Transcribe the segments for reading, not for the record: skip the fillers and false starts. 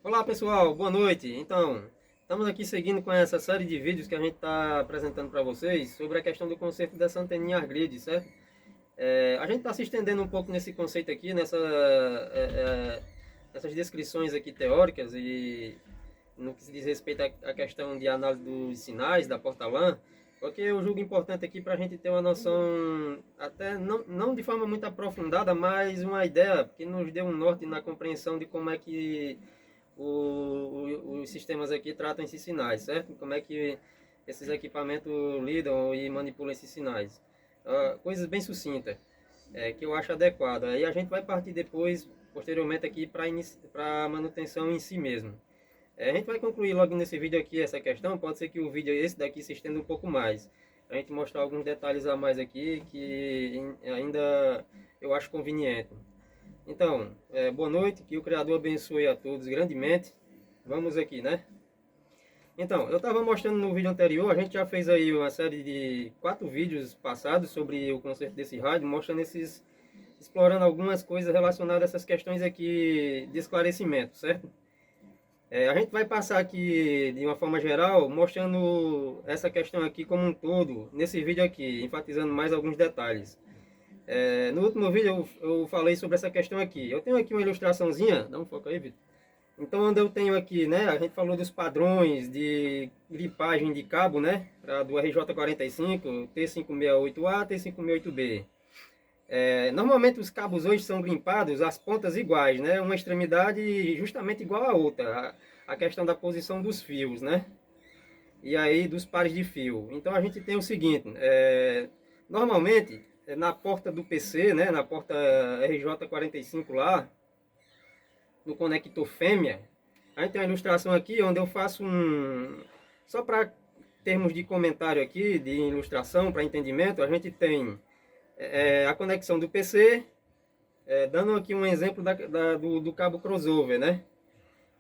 Olá pessoal, boa noite. Então, estamos aqui seguindo com essa série de vídeos que a gente está apresentando para vocês sobre a questão do conceito dessa anteninha grid, certo? A gente está se estendendo um pouco nesse conceito aqui, nessas descrições aqui teóricas e no que se diz respeito à questão de análise dos sinais da porta-LAN, porque eu julgo importante aqui para a gente ter uma noção, até não de forma muito aprofundada, mas uma ideia que nos dê um norte na compreensão de como é que os sistemas aqui tratam esses sinais, certo? Como é que esses equipamentos lidam e manipulam esses sinais. Coisas bem sucintas, que eu acho adequado. Aí a gente vai partir depois, posteriormente aqui para a manutenção em si mesmo. A gente vai concluir logo nesse vídeo aqui essa questão, pode ser que o vídeo esse daqui se estenda um pouco mais. A gente mostrar alguns detalhes a mais aqui que ainda eu acho conveniente. Então, boa noite, que o Criador abençoe a todos grandemente. Vamos aqui, né? Então, eu estava mostrando no vídeo anterior, a gente já fez aí uma série de 4 vídeos passados sobre o conceito desse rádio, mostrando explorando algumas coisas relacionadas a essas questões aqui de esclarecimento, certo? A gente vai passar aqui de uma forma geral, mostrando essa questão aqui como um todo, nesse vídeo aqui, enfatizando mais alguns detalhes. No último vídeo eu falei sobre essa questão aqui. Eu tenho aqui uma ilustraçãozinha, dá um foco aí, Vitor. Então, onde eu tenho aqui, né, a gente falou dos padrões de gripagem de cabo, né, do RJ45, T568A, T568B. Normalmente os cabos hoje são grimpados, as pontas iguais, né, uma extremidade justamente igual à outra, a questão da posição dos fios, né, e aí dos pares de fio. Então a gente tem o seguinte, normalmente na porta do PC, né, na porta RJ45 lá, no conector fêmea, a gente tem uma ilustração aqui onde eu faço só para termos de comentário aqui, de ilustração, para entendimento, a gente tem a conexão do PC, dando aqui um exemplo do cabo crossover, né?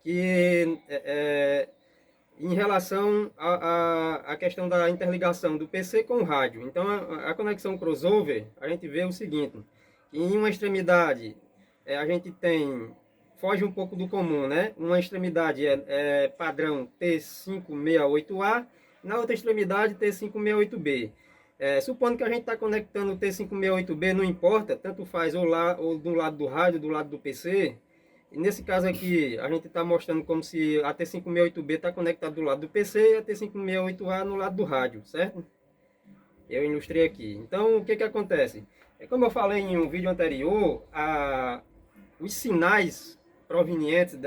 Que em relação à questão da interligação do PC com o rádio. Então a conexão crossover, a gente vê o seguinte, que em uma extremidade a gente tem, foge um pouco do comum, né? Uma extremidade é padrão T568A, na outra extremidade T568B. Supondo que a gente está conectando o T568B, não importa, tanto faz ou do lado do rádio, do lado do PC. E nesse caso aqui, a gente está mostrando como se a T568B está conectada do lado do PC e a T568A no lado do rádio, certo? Eu ilustrei aqui. Então, o que acontece? Como eu falei em um vídeo anterior, os sinais provenientes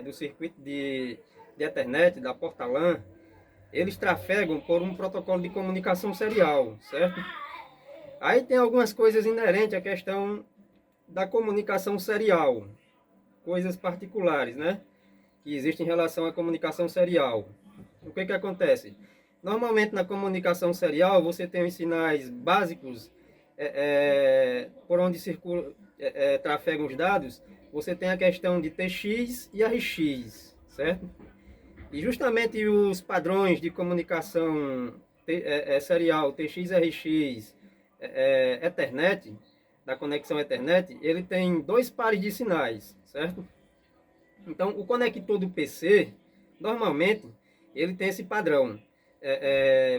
do circuito de Ethernet, da porta LAN, eles trafegam por um protocolo de comunicação serial, certo? Aí tem algumas coisas inerentes à questão da comunicação serial, coisas particulares, né, que existem em relação à comunicação serial. O que acontece? Normalmente na comunicação serial você tem os sinais básicos por onde trafegam os dados. Você tem a questão de TX e RX, certo? E justamente os padrões de comunicação serial, TX, RX, Ethernet, da conexão Ethernet, ele tem 2 pares de sinais, certo? Então, o conector do PC, normalmente, ele tem esse padrão.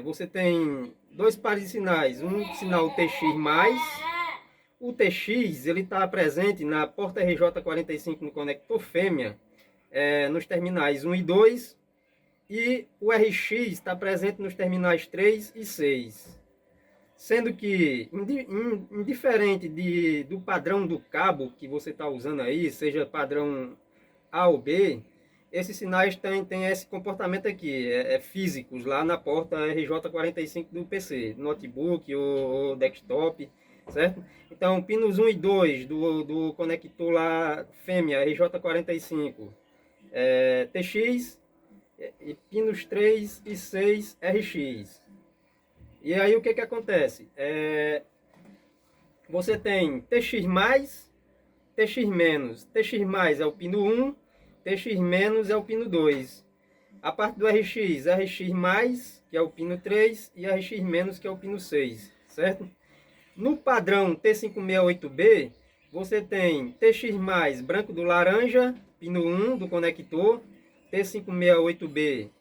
Você tem 2 pares de sinais, um sinal TX+, o TX, ele está presente na porta RJ45 no conector fêmea, nos terminais 1 e 2, e o RX está presente nos terminais 3 e 6. Sendo que, indiferente do padrão do cabo que você está usando aí, seja padrão A ou B, esses sinais têm esse comportamento aqui, físicos, lá na porta RJ45 do PC, notebook ou desktop, certo? Então, pinos 1 e 2 do conector lá fêmea RJ45, TX, e pinos 3 e 6 RX. E aí o que acontece? Você tem TX+, TX-. TX+ é o pino 1, TX- é o pino 2. A parte do RX, RX+, que é o pino 3, e RX-, que é o pino 6, certo? No padrão T568B, você tem TX+, branco do laranja, pino 1 do conector, T568B,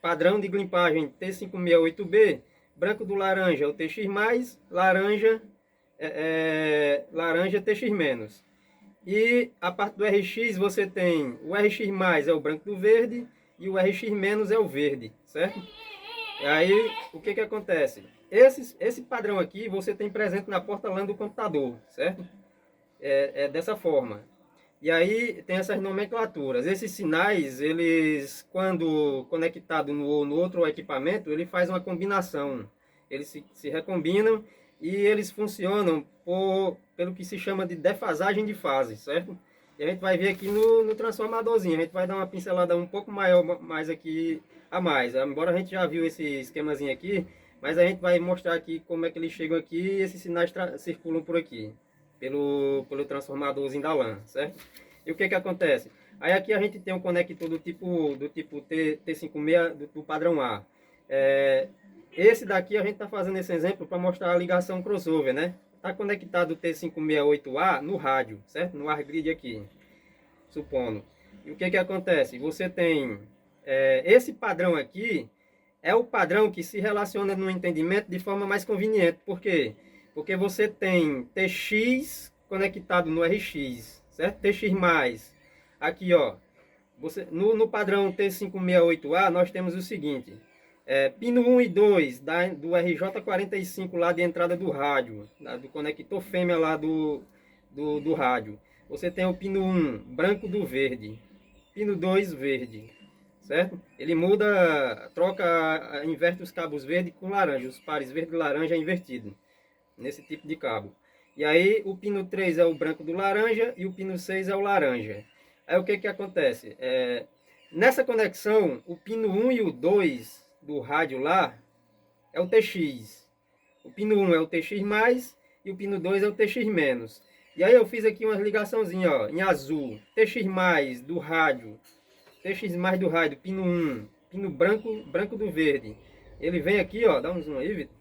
padrão de glimpagem T568B, branco do laranja é o TX+, laranja TX-. E a parte do RX você tem o RX+, é o branco do verde, e o RX- é o verde, certo? E aí, o que acontece? Esse padrão aqui você tem presente na porta LAN do computador, certo? É dessa forma. E aí tem essas nomenclaturas. Esses sinais, eles, quando conectado no outro equipamento, ele faz uma combinação. Eles se recombinam e eles funcionam pelo que se chama de defasagem de fase, certo? E a gente vai ver aqui no transformadorzinho. A gente vai dar uma pincelada um pouco maior, mais aqui a mais. Embora a gente já viu esse esquemazinho aqui, mas a gente vai mostrar aqui como é que eles chegam aqui e esses sinais circulam por aqui. Pelo transformadorzinho da LAN, certo? E o que acontece? Aí aqui a gente tem um conector do tipo T56 do padrão A. Esse daqui a gente está fazendo esse exemplo para mostrar a ligação crossover, né? Está conectado o T568A no rádio, certo? No ar grid aqui, supondo. E o que acontece? Você tem esse padrão aqui, é o padrão que se relaciona no entendimento de forma mais conveniente. Por quê? Porque você tem TX conectado no RX, certo? TX+. Aqui, ó, no padrão T568A, nós temos o seguinte. Pino 1 e 2 do RJ45 lá de entrada do rádio, do conector fêmea lá do rádio. Você tem o pino 1, branco do verde. Pino 2, verde. Certo? Ele inverte os cabos verde com laranja. Os pares verde e laranja é invertido nesse tipo de cabo. E aí o pino 3 é o branco do laranja e o pino 6 é o laranja. Aí o que acontece? Nessa conexão, o pino 1 e o 2 do rádio lá é o TX. O pino 1 é o TX+, e o pino 2 é o TX-. E aí eu fiz aqui uma ligaçãozinha, ó, em azul. TX+ do rádio. TX+ do rádio, pino 1. Pino branco do verde. Ele vem aqui, ó, dá um zoom aí, Vitor.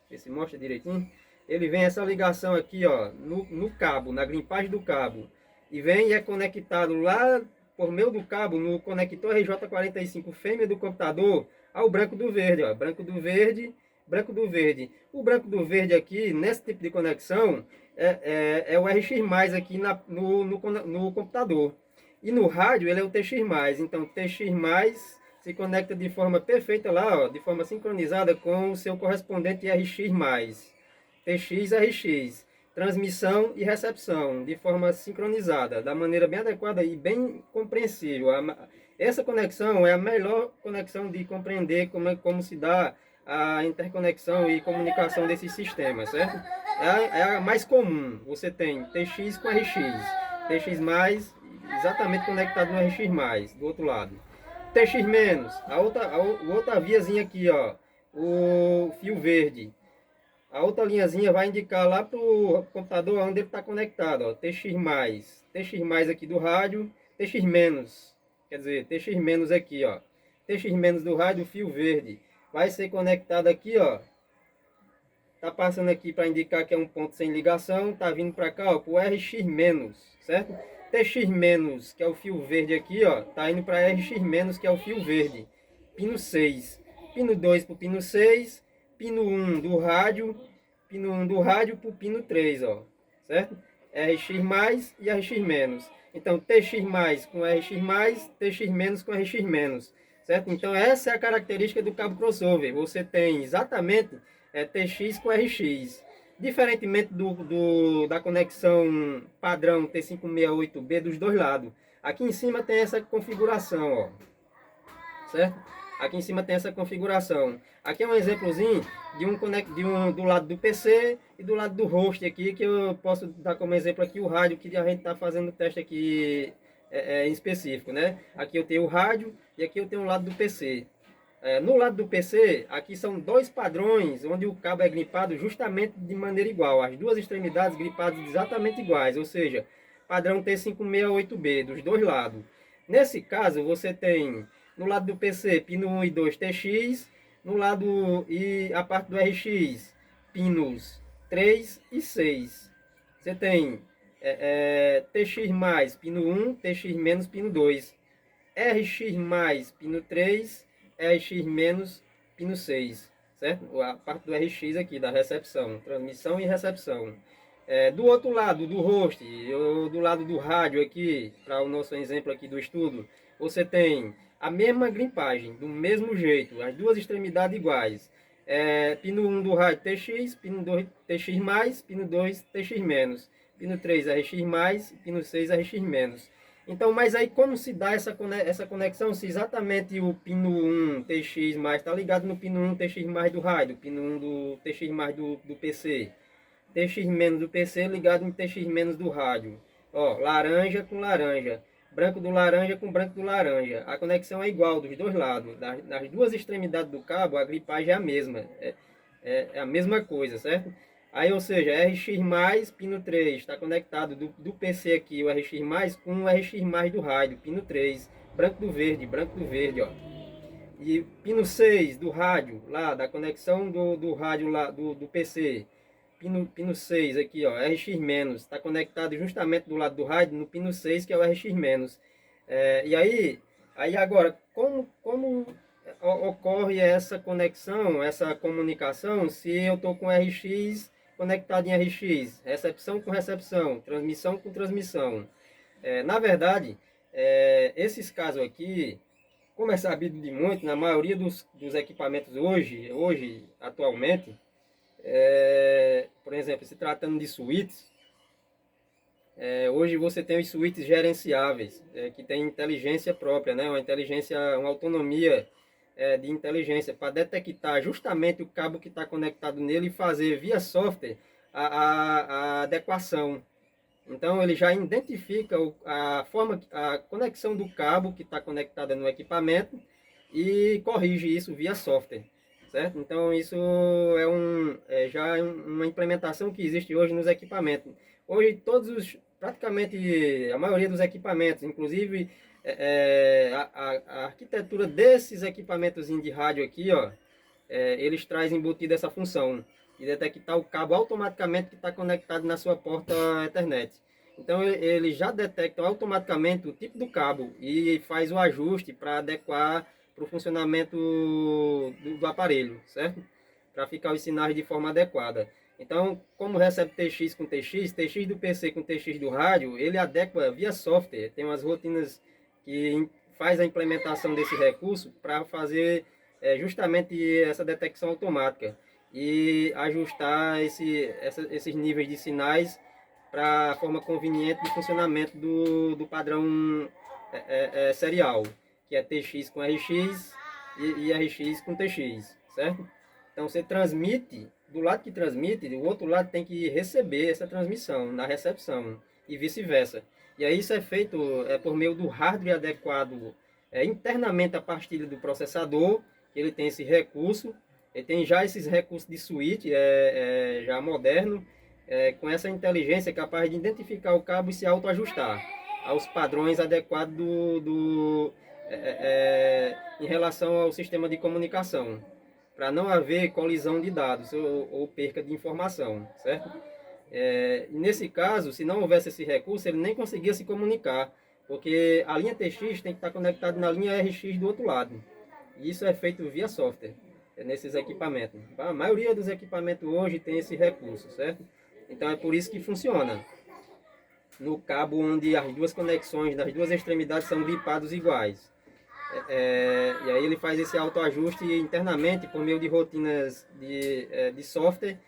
Ver se mostra direitinho. Ele vem essa ligação aqui, ó, no cabo, na grimpagem do cabo. E vem e é conectado lá por meio do cabo no conector RJ45 fêmea do computador ao branco do verde, ó. Branco do verde, branco do verde. O branco do verde aqui, nesse tipo de conexão, é o RX+ aqui no computador. E no rádio ele é o TX+. Então TX+ se conecta de forma perfeita lá, ó, de forma sincronizada com o seu correspondente RX+. TX, RX. Transmissão e recepção de forma sincronizada, da maneira bem adequada e bem compreensível. Essa conexão é a melhor conexão de compreender como se dá a interconexão e comunicação desses sistemas, certo? É a mais comum. Você tem TX com RX. TX+, exatamente conectado no RX+, do outro lado. TX-, a outra viazinha aqui, ó, o fio verde. A outra linhazinha vai indicar lá para o computador onde ele está conectado, ó, TX+. TX+ aqui do rádio, TX-, quer dizer, TX- aqui, ó. TX- do rádio, fio verde. Vai ser conectado aqui, ó. Tá passando aqui para indicar que é um ponto sem ligação, tá vindo para cá, ó, o RX-, certo? TX-, que é o fio verde aqui, ó, tá indo para RX-, que é o fio verde. Pino 6. Pino 2 para o pino 6, pino 1 do rádio, pino 1 do rádio para o pino 3, ó, certo? RX+ e RX-. Então, TX+ com RX+, TX- com RX-, certo? Então, essa é a característica do cabo crossover. Você tem exatamente TX com RX. Diferentemente da conexão padrão T568B dos dois lados. Aqui em cima tem essa configuração, ó, certo? Aqui em cima tem essa configuração. Aqui é um exemplozinho do lado do PC e do lado do host aqui, que eu posso dar como exemplo aqui o rádio que a gente está fazendo o teste aqui em específico, né? Aqui eu tenho o rádio e aqui eu tenho o lado do PC. No lado do PC, aqui são dois padrões onde o cabo é gripado justamente de maneira igual. As duas extremidades gripadas exatamente iguais, ou seja, padrão T568B dos dois lados. Nesse caso, você tem no lado do PC pino 1 e 2 TX, no lado e a parte do RX, pinos 3 e 6. Você tem TX mais pino 1, TX menos pino 2, RX mais pino 3, RX menos pino 6, certo? A parte do RX aqui, da recepção, transmissão e recepção. Do outro lado do host, ou do lado do rádio aqui, para o nosso exemplo aqui do estudo, você tem a mesma grimpagem, do mesmo jeito, as duas extremidades iguais. Pino 1 do rádio TX, pino 2 TX mais, pino 2 TX menos, pino 3 RX mais, pino 6 RX menos. Então, mas aí como se dá essa conexão? Se exatamente o pino 1 TX mais está ligado no pino 1 TX mais do rádio, pino 1 do TX mais do PC, TX menos do PC ligado no TX menos do rádio. Ó, laranja com laranja, branco do laranja com branco do laranja. A conexão é igual dos dois lados. Das duas extremidades do cabo, a gripagem é a mesma. É a mesma coisa, certo? Aí, ou seja, RX mais, pino 3, está conectado do PC aqui, o RX mais, com o RX mais do rádio, pino 3, branco do verde, ó. E pino 6 do rádio, lá, da conexão do rádio lá, do PC, pino 6 aqui, ó, RX menos, está conectado justamente do lado do rádio, no pino 6, que é o RX menos. E aí agora, como ocorre essa conexão, essa comunicação, se eu estou com RX conectado em RX, recepção com recepção, transmissão com transmissão? Na verdade, esses casos aqui, como é sabido de muito, na maioria dos equipamentos hoje atualmente, por exemplo, se tratando de suítes, hoje você tem os suítes gerenciáveis, que tem inteligência própria, né? Uma autonomia de inteligência para detectar justamente o cabo que está conectado nele e fazer via software a adequação. Então ele já identifica a conexão do cabo que está conectada no equipamento e corrige isso via software, certo? Então isso já é uma implementação que existe hoje nos equipamentos. Hoje praticamente a maioria dos equipamentos, inclusive a arquitetura desses equipamentos de rádio aqui, ó, eles trazem embutida essa função de detectar o cabo automaticamente que está conectado na sua porta Ethernet. Então ele já detecta automaticamente o tipo do cabo e faz o ajuste para adequar para o funcionamento do aparelho, certo? Para ficar os sinais de forma adequada. Então, como recebe TX com TX, TX do PC com TX do rádio, ele adequa via software. Tem umas rotinas que faz a implementação desse recurso para fazer justamente essa detecção automática e ajustar esses níveis de sinais para a forma conveniente de funcionamento do padrão serial, que é TX com RX e RX com TX, certo? Então você transmite, do lado que transmite, o outro lado tem que receber essa transmissão na recepção e vice-versa. E aí isso é feito por meio do hardware adequado internamente a partir do processador, que ele tem esse recurso. Ele tem já esses recursos de switch, já moderno, com essa inteligência capaz de identificar o cabo e se autoajustar aos padrões adequados em relação ao sistema de comunicação, para não haver colisão de dados ou perca de informação, certo? Nesse caso, se não houvesse esse recurso, ele nem conseguia se comunicar, porque a linha TX tem que estar conectada na linha RX do outro lado. E isso é feito via software, nesses equipamentos. A maioria dos equipamentos hoje tem esse recurso, certo? Então é por isso que funciona. No cabo onde as duas conexões das duas extremidades são gripados iguais. E aí ele faz esse autoajuste internamente por meio de rotinas de software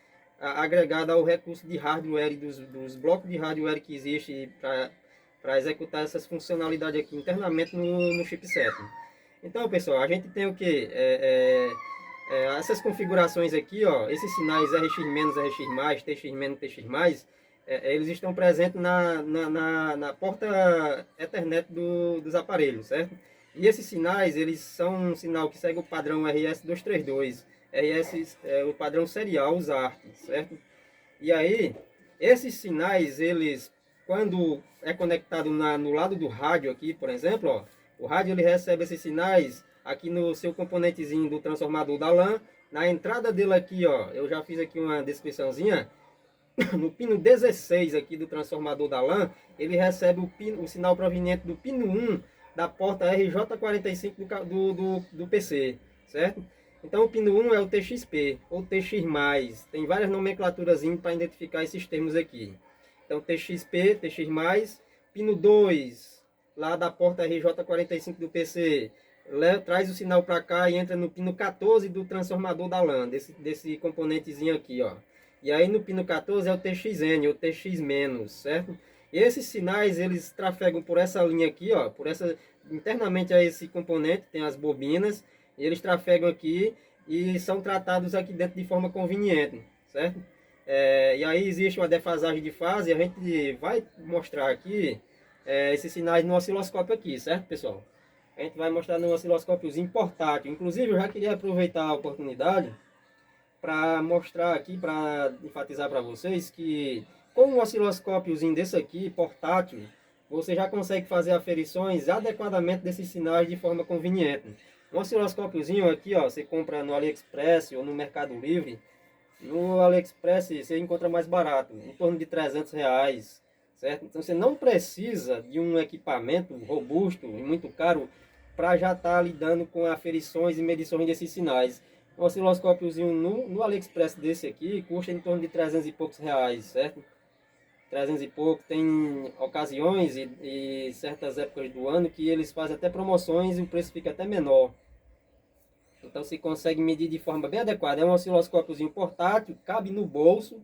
agregada ao recurso de hardware dos blocos de hardware que existe para executar essas funcionalidades aqui internamente no chipset. Então, pessoal, a gente tem o que? Essas configurações aqui, ó, esses sinais RX-, RX+, TX-, TX+, eles estão presentes na porta Ethernet dos aparelhos, certo? E esses sinais, eles são um sinal que segue o padrão RS-232, o padrão serial, os ART, certo? E aí, esses sinais, eles, quando é conectado no lado do rádio aqui, por exemplo, ó, o rádio ele recebe esses sinais aqui no seu componentezinho do transformador da LAN, na entrada dele aqui, ó, eu já fiz aqui uma descriçãozinha, no pino 16 aqui do transformador da LAN, ele recebe o sinal proveniente do pino 1 da porta RJ45 do PC, certo? Então o pino 1 é o TXP ou TX+, tem várias nomenclaturas para identificar esses termos aqui. Então TXP, TX+, pino 2 lá da porta RJ45 do PC, traz o sinal para cá e entra no pino 14 do transformador da LAN, desse componentezinho aqui, ó. E aí no pino 14 é o TXN, ou TX-, certo? E esses sinais, eles trafegam por essa linha aqui, ó, internamente a esse componente, tem as bobinas, e eles trafegam aqui e são tratados aqui dentro de forma conveniente, certo? E aí existe uma defasagem de fase, a gente vai mostrar aqui esses sinais no osciloscópio aqui, certo, pessoal? A gente vai mostrar no osciloscópiozinho portátil. Inclusive, eu já queria aproveitar a oportunidade para mostrar aqui, para enfatizar para vocês que com um osciloscópiozinho desse aqui, portátil, você já consegue fazer aferições adequadamente desses sinais de forma conveniente. Um osciloscópiozinho aqui, ó, você compra no AliExpress ou no Mercado Livre. No AliExpress você encontra mais barato, em torno de R$ 300, certo? Então você não precisa de um equipamento robusto e muito caro para já estar lidando com aferições e medições desses sinais. Um osciloscópiozinho no AliExpress desse aqui custa em torno de 300 e poucos reais, certo? 300 e pouco. Tem ocasiões e certas épocas do ano que eles fazem até promoções e o preço fica até menor. Então se consegue medir de forma bem adequada. É um osciloscópiozinho portátil, cabe no bolso.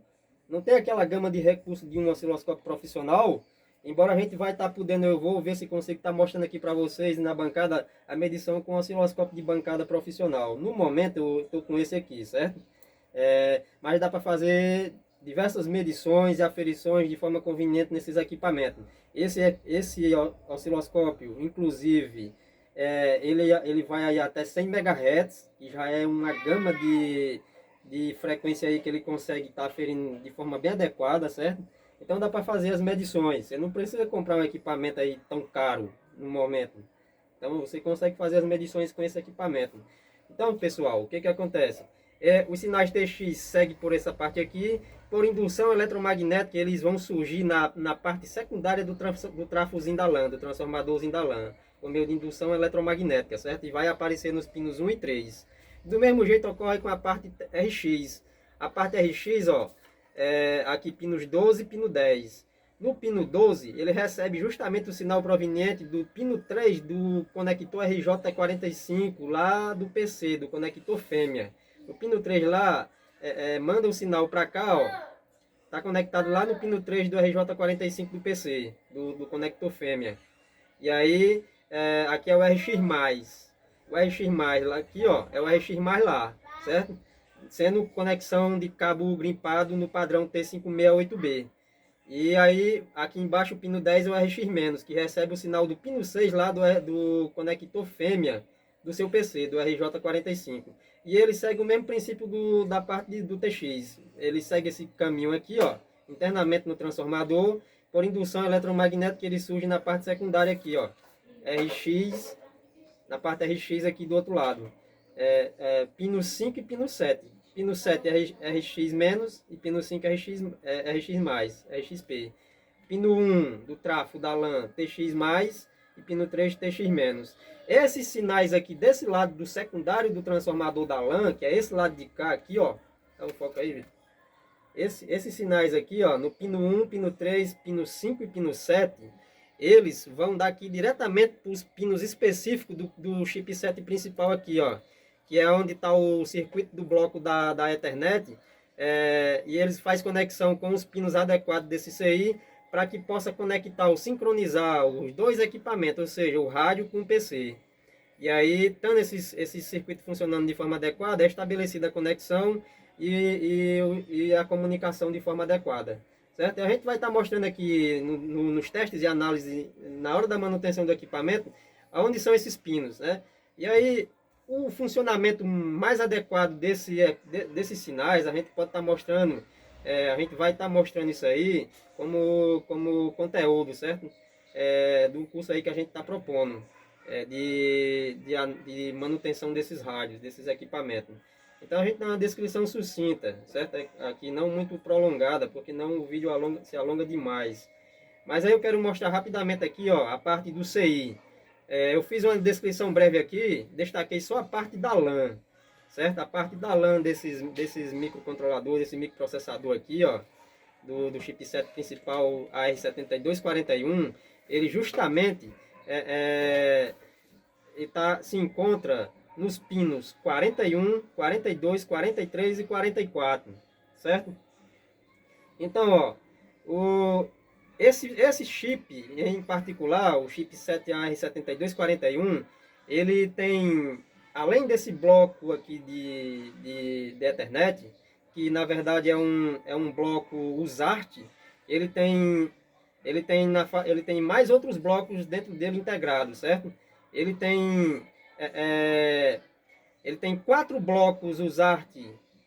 Não tem aquela gama de recursos de um osciloscópio profissional. Embora a gente vai estar podendo, eu vou ver se consigo estar mostrando aqui para vocês na bancada a medição com osciloscópio de bancada profissional. No momento eu estou com esse aqui, certo? Mas dá para fazer diversas medições e aferições de forma conveniente nesses equipamentos. Esse osciloscópio, inclusive, ele vai aí até 100 MHz, que já é uma gama de frequência aí que ele consegue estar aferindo de forma bem adequada, certo? Então dá para fazer as medições. Você não precisa comprar um equipamento aí tão caro no momento. Então você consegue fazer as medições com esse equipamento. Então, pessoal, o que que acontece? Os sinais TX seguem por essa parte aqui. Por indução eletromagnética, eles vão surgir na parte secundária do trafozinho da LAN, do transformadorzinho da LAN, por meio de indução eletromagnética, certo? E vai aparecer nos pinos 1 e 3. Do mesmo jeito ocorre com a parte RX. A parte RX, ó, aqui pinos 12 e pino 10. No pino 12, ele recebe justamente o sinal proveniente do pino 3 do conector RJ45 lá do PC, do conector fêmea. O pino 3 lá manda o sinal para cá, ó. Está conectado lá no pino 3 do RJ45 do PC, do conector fêmea. E aí, aqui é o RX+. O RX+, lá, aqui, ó, é o RX+, lá, certo? Sendo conexão de cabo grimpado no padrão T568B. E aí, aqui embaixo o pino 10 é o RX-, que recebe o sinal do pino 6 lá do conector fêmea do seu PC, do RJ45. E ele segue o mesmo princípio da parte do TX. Ele segue esse caminho aqui, ó, internamente no transformador, por indução eletromagnética, ele surge na parte secundária aqui, ó, RX, na parte RX aqui do outro lado. Pino 5 e pino 7. Pino 7 é RX- e pino 5 é RX+, RXP. Pino 1 do trafo da LAN TX+, e pino 3 TX-. Esses sinais aqui desse lado do secundário do transformador da LAN, que é esse lado de cá aqui, ó. Dá um foco aí, Vitor. Esses sinais aqui, ó, no pino 1, pino 3, pino 5 e pino 7, eles vão daqui diretamente para os pinos específicos do chipset principal aqui, ó, que é onde está o circuito do bloco da Ethernet, e eles fazem conexão com os pinos adequados desse CI para que possa conectar ou sincronizar os dois equipamentos, ou seja, o rádio com o PC. E aí, estando esse circuito funcionando de forma adequada, é estabelecida a conexão e a comunicação de forma adequada. Certo? A gente vai estar mostrando aqui nos testes e análise, na hora da manutenção do equipamento, aonde são esses pinos. Né? E aí, o funcionamento mais adequado desses sinais, a gente pode estar mostrando, a gente vai estar mostrando isso aí como conteúdo, certo? Do curso aí que a gente está propondo. De manutenção desses rádios, desses equipamentos. Então a gente dá uma descrição sucinta, certo? Aqui não muito prolongada, porque não o vídeo se alonga demais. Mas aí eu quero mostrar rapidamente aqui, ó, a parte do CI. Eu fiz uma descrição breve aqui, destaquei só a parte da LAN, certo? A parte da LAN desses microcontroladores, desse microprocessador aqui, ó, do chipset principal AR7241, ele justamente se encontra nos pinos 41, 42, 43 e 44, certo? Então, ó, esse chip em particular, o chip 7AR7241, ele tem, além desse bloco aqui de Ethernet, que na verdade é um bloco USART, ele tem, ele tem mais outros blocos dentro dele integrados, certo? Ele tem, é, é, ele tem 4 blocos USART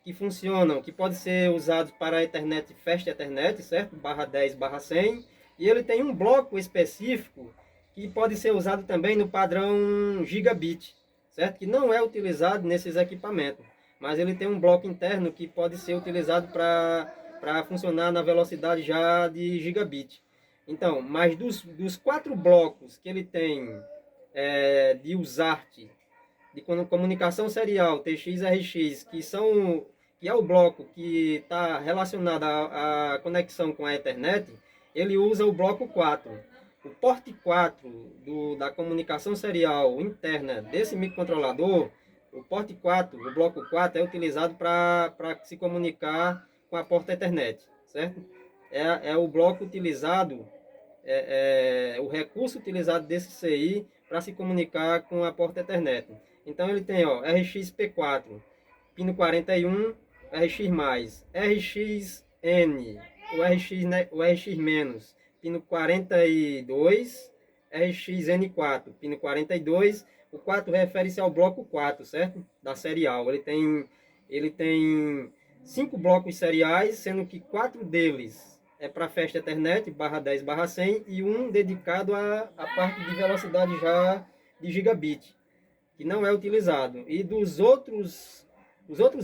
que funcionam, que podem ser usados para a Ethernet Fast Ethernet, certo? Barra 10, barra 100. E ele tem um bloco específico que pode ser usado também no padrão Gigabit, certo? Que não é utilizado nesses equipamentos. Mas ele tem um bloco interno que pode ser utilizado para funcionar na velocidade já de Gigabit. Então, mas dos 4 blocos que ele tem de USART, de comunicação serial TX-RX, que é o bloco que está relacionado à conexão com a Ethernet, ele usa o bloco 4. O porte 4 da comunicação serial interna desse microcontrolador, o porte 4, o bloco 4 é utilizado para se comunicar com a porta Ethernet, certo? É o bloco utilizado, o recurso utilizado desse CI para se comunicar com a porta Ethernet. Então ele tem, ó, RX-P4, pino 41, RX+, RXN, o RX-, pino 42, RXN4, pino 42. O 4 refere-se ao bloco 4, certo? Da serial. Ele tem 5 blocos seriais, sendo que 4 deles é para Fast Ethernet, barra 10, barra 100, e um dedicado à parte de velocidade já de gigabit, que não é utilizado. E os outros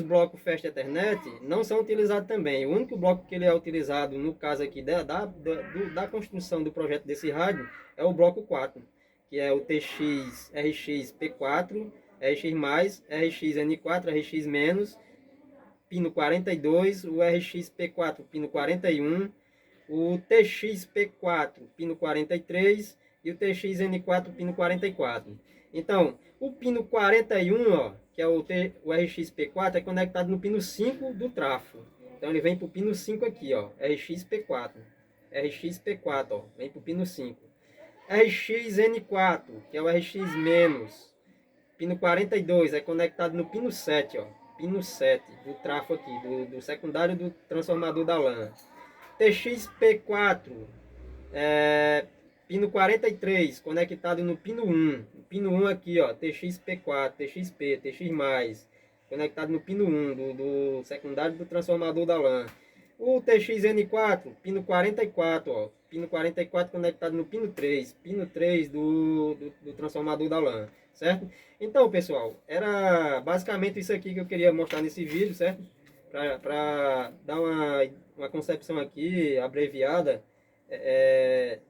blocos Fast Ethernet não são utilizados também. O único bloco que ele é utilizado, no caso aqui da construção do projeto desse rádio, é o bloco 4, que é o TX, RX P4, RX+, RXN4, RX-, pino 42, o RX P4, pino 41, o TX P4, pino 43 e o TX N4, pino 44. Então, o pino 41, ó, que é o RX-P4, é conectado no pino 5 do trafo. Então ele vem para o pino 5 aqui, ó, RX-P4. RX-P4, ó, vem para o pino 5. RX-N4, que é o RX-, pino 42, é conectado no pino 7, ó, pino 7 do trafo aqui, do secundário do transformador da LAN. TX-P4, pino 43, conectado no pino 1. O pino 1 aqui, ó, TX-P4, TXP, TX+, conectado no pino 1 do secundário do transformador da LAN. O TX-N4, pino 44, ó, pino 44 conectado no pino 3 do transformador da LAN, certo? Então, pessoal, era basicamente isso aqui que eu queria mostrar nesse vídeo, certo? Para dar uma concepção aqui abreviada,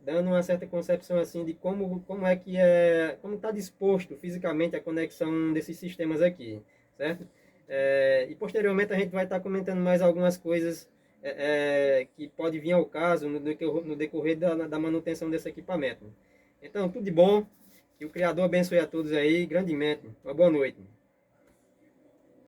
dando uma certa concepção assim de como como está disposto fisicamente a conexão desses sistemas aqui, certo? E posteriormente a gente vai estar comentando mais algumas coisas que pode vir ao caso no decorrer da manutenção desse equipamento. Então, tudo de bom, que o Criador abençoe a todos aí grandemente. Uma boa noite.